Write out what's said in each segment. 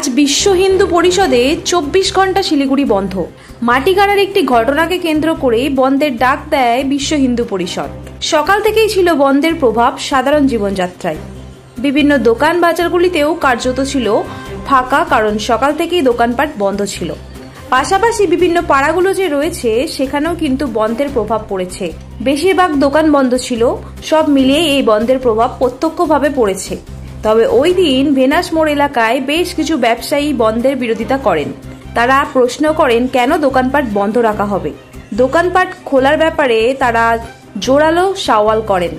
আজ বিশ্ব হিন্দু পরিষদে 24 ঘন্টা শিলিগুড়ি বন্ধ। মাটিগাড়ার একটি ঘটনাকে কেন্দ্র করে বন্ধের ডাক দেয় বিশ্ব হিন্দু পরিষদ। সকাল থেকেই ছিল বন্ধের প্রভাব সাধারণ জীবনযাত্রায়। বিভিন্ন দোকান বাজারগুলিতেও কার্যত ছিল ফাঁকা, কারণ সকাল থেকেই দোকানপাট বন্ধ ছিল। পাশাপাশি বিভিন্ন পাড়াগুলো যে রয়েছে সেখানেও কিন্তু বন্ধের প্রভাব পড়েছে। বেশিরভাগ দোকান বন্ধ ছিল। সব মিলিয়ে এই বন্ধের প্রভাব প্রত্যক্ষভাবে পড়েছে। তবে ওই দিন ভেনাস মোড় এলাকায় বেশ কিছু ব্যবসায়ী বন্ধের বিরোধিতা করেন। তারা প্রশ্ন করেন কেন দোকানপাট বন্ধ রাখা হবে। দোকানপাট খোলার ব্যাপারে তারা জোরালো সওয়াল করেন।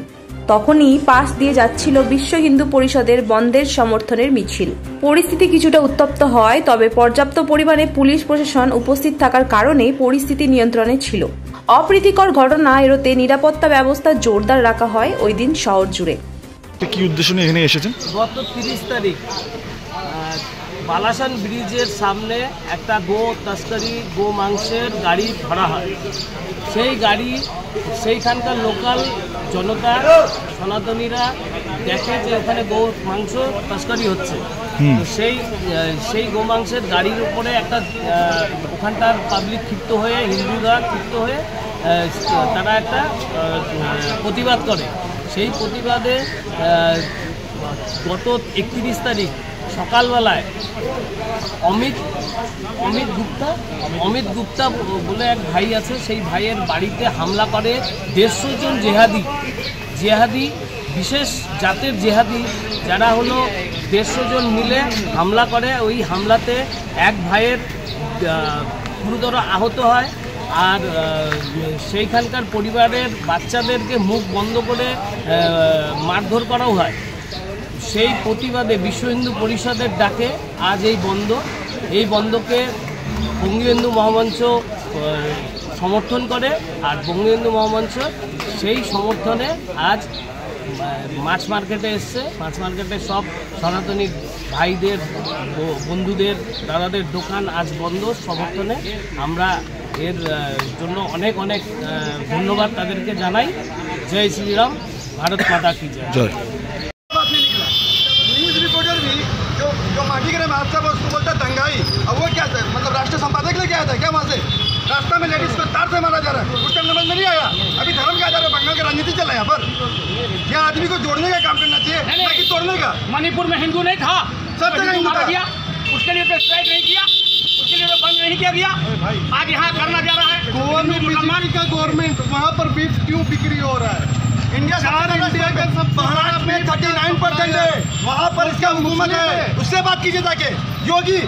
তখনই পাশ দিয়ে যাচ্ছিল বিশ্ব হিন্দু পরিষদের বন্ধের সমর্থনের মিছিল। পরিস্থিতি কিছুটা উত্তপ্ত হয়, তবে পর্যাপ্ত পরিমাণে পুলিশ প্রশাসন উপস্থিত থাকার কারণে পরিস্থিতি নিয়ন্ত্রণে ছিল। অপ্রীতিকর ঘটনা এড়োতে নিরাপত্তা ব্যবস্থা জোরদার রাখা হয় ওই দিন শহর জুড়ে। কি উদ্দেশ্য নিয়ে এখানে এসেছেন? গত 30 তারিখ বালাসান ব্রিজের সামনে একটা গো তস্করি, গো মাংসের গাড়ি ধরা হয়। সেই গাড়ি সেইখানকার লোকাল জনতা সনাতনীরা দেখে যে ওখানে গো মাংস তস্করি হচ্ছে। তো সেই গো মাংসের গাড়ির উপরে একটা ওখানকার পাবলিক ক্ষিপ্ত হয়ে, হিন্দুরা ক্ষিপ্ত হয়ে তারা একটা প্রতিবাদ করে। সেই প্রতিবাদে গত 31 তারিখ সকালবেলায় অমিত গুপ্তা বলে এক ভাই আছে, সেই ভাইয়ের বাড়িতে হামলা করে 150 জন জেহাদি, বিশেষ জাতের জেহাদি, যারা হলো 150 জন মিলে হামলা করে। ওই হামলাতে এক ভাইয়ের গুরুতর আহত হয়। আর সেইখানকার পরিবারের বাচ্চাদেরকে মুখ বন্ধ করে মারধর করাও হয়। সেই প্রতিবাদে বিশ্ব হিন্দু পরিষদের ডাকে আজ এই বন্ধকে বঙ্গবন্ধু মহামঞ্চ সমর্থন করে। আর বঙ্গবন্ধু মহামঞ্চ সেই সমর্থনে আজ মাছ মার্কেটে এসছে। মাছ মার্কেটে সব সনাতনী ভাইদের, বন্ধুদের, দাদাদের দোকান আজ বন্ধ সমর্থনে। আমরা এর জন্য অনেক অনেক ধন্যবাদ তাদেরকে জানাই। জয় শ্রীরাম, ভারত মাতা কি জয়। न्यूज रिपोर्टर भी जो माटीगढ़ में हादसा उसको बोलता है दंगाई। अब वो क्या मतलब राष्ट्रीय संपादक लेके आया था क्या वहाँ से? रास्ता में लेडीज को तार से मारा जा रहा है, उस टाइम समझ में नहीं आया। अभी धर्म का आधार बंगाल की राजनीति चला है यहाँ पर। यहाँ आदमी को जोड़ने का काम करना चाहिए, ना कि तोड़ने का। मणिपुर में हिंदू नहीं था, सब जगह हिंदू था। उसके लिए तो स्ट्राइक नहीं किया, उसके लिए तो बंद नहीं किया गया। आज यहाँ करना जा रहा है। मुसलमान का गवर्नमेंट वहाँ पर बीफ क्यों बिक्री हो रहा है? इंडिया का महाराष्ट्र में 39% है, वहाँ पर इसका हुकूमत है। उससे बात कीजिए जाके। योगी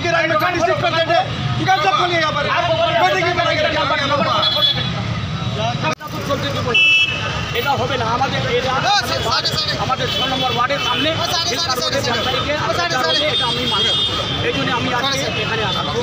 के राज्य में 26% है। दुकान सब खोलिए यहाँ पर। এটা হবে না। আমাদের 6 নম্বর ওয়ার্ডের সামনে এটা আমি মানি। এই জন্য আমি আজকে এখানে আসলাম।